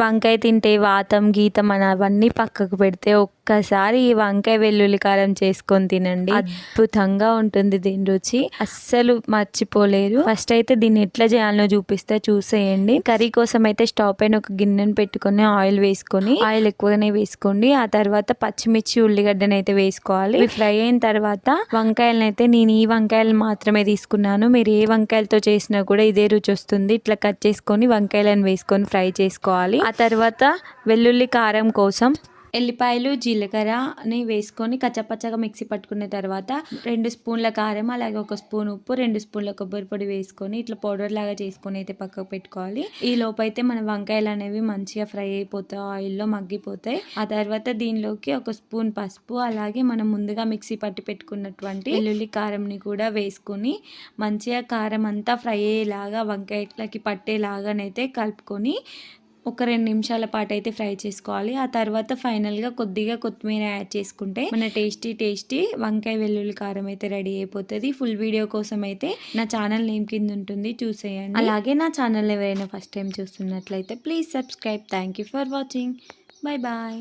వంకాయ తింటే వాతం గీతం అని అవన్నీ పక్కకు పెడితే ఒక్కసారి ఈ వంకాయ వెల్లుల్లి కారం చేసుకొని తినండి, అద్భుతంగా ఉంటుంది దీని రుచి, అస్సలు మర్చిపోలేరు. ఫస్ట్ అయితే దీన్ని ఎట్లా చేయాలో చూపిస్తే చూసేయండి. కర్రీ కోసం అయితే స్టవ్ పైన ఒక గిన్నెను పెట్టుకొని ఆయిల్ వేసుకొని, ఆయిల్ ఎక్కువగానే వేసుకోండి. ఆ తర్వాత పచ్చిమిర్చి ఉల్లిగడ్డను అయితే వేసుకోవాలి. ఫ్రై అయిన తర్వాత వంకాయలను అయితే నేను ఈ వంకాయలు మాత్రమే తీసుకున్నాను, మీరు ఏ వంకాయలతో చేసినా కూడా ఇదే రుచి వస్తుంది. ఇట్లా కట్ చేసుకొని వంకాయలను వేసుకొని ఫ్రై చేసుకోవాలి. ఆ తర్వాత వెల్లుల్లి కారం కోసం ఎల్లిపాయలు జీలకర్రని వేసుకొని కచ్చపచ్చగా మిక్సీ పట్టుకున్న తర్వాత 2 స్పూన్ల కారం, అలాగే 1 స్పూన్ ఉప్పు, 2 స్పూన్ల కొబ్బరి పొడి వేసుకొని ఇట్లా పౌడర్ లాగా చేసుకొని అయితే పక్కకు పెట్టుకోవాలి. ఈ లోపైతే మన వంకాయలు అనేవి మంచిగా ఫ్రై అయిపోతాయి, ఆయిల్లో మగ్గిపోతాయి. ఆ తర్వాత దీనిలోకి 1 స్పూన్ పసుపు, అలాగే మనం ముందుగా మిక్సీ పట్టి పెట్టుకున్నటువంటి వెల్లుల్లి కారంని కూడా వేసుకొని మంచిగా కారం అంతా ఫ్రై అయ్యేలాగా వంకాయలకి పట్టేలాగానైతే కలుపుకొని ఒక 2 నిమిషాల పాటు అయితే ఫ్రై చేసుకోవాలి. ఆ తర్వాత ఫైనల్గా కొద్దిగా కొత్తిమీర యాడ్ చేసుకుంటే మన టేస్టీ వంకాయ వెల్లుల్లి కారం అయితే రెడీ అయిపోతుంది. ఫుల్ వీడియో కోసం అయితే నా ఛానల్ నేమ్ కింద ఉంటుంది, చూసేయండి. అలాగే నా ఛానల్ ఎవరైనా ఫస్ట్ టైం చూస్తున్నట్లయితే please subscribe. Thank you for watching. Bye bye.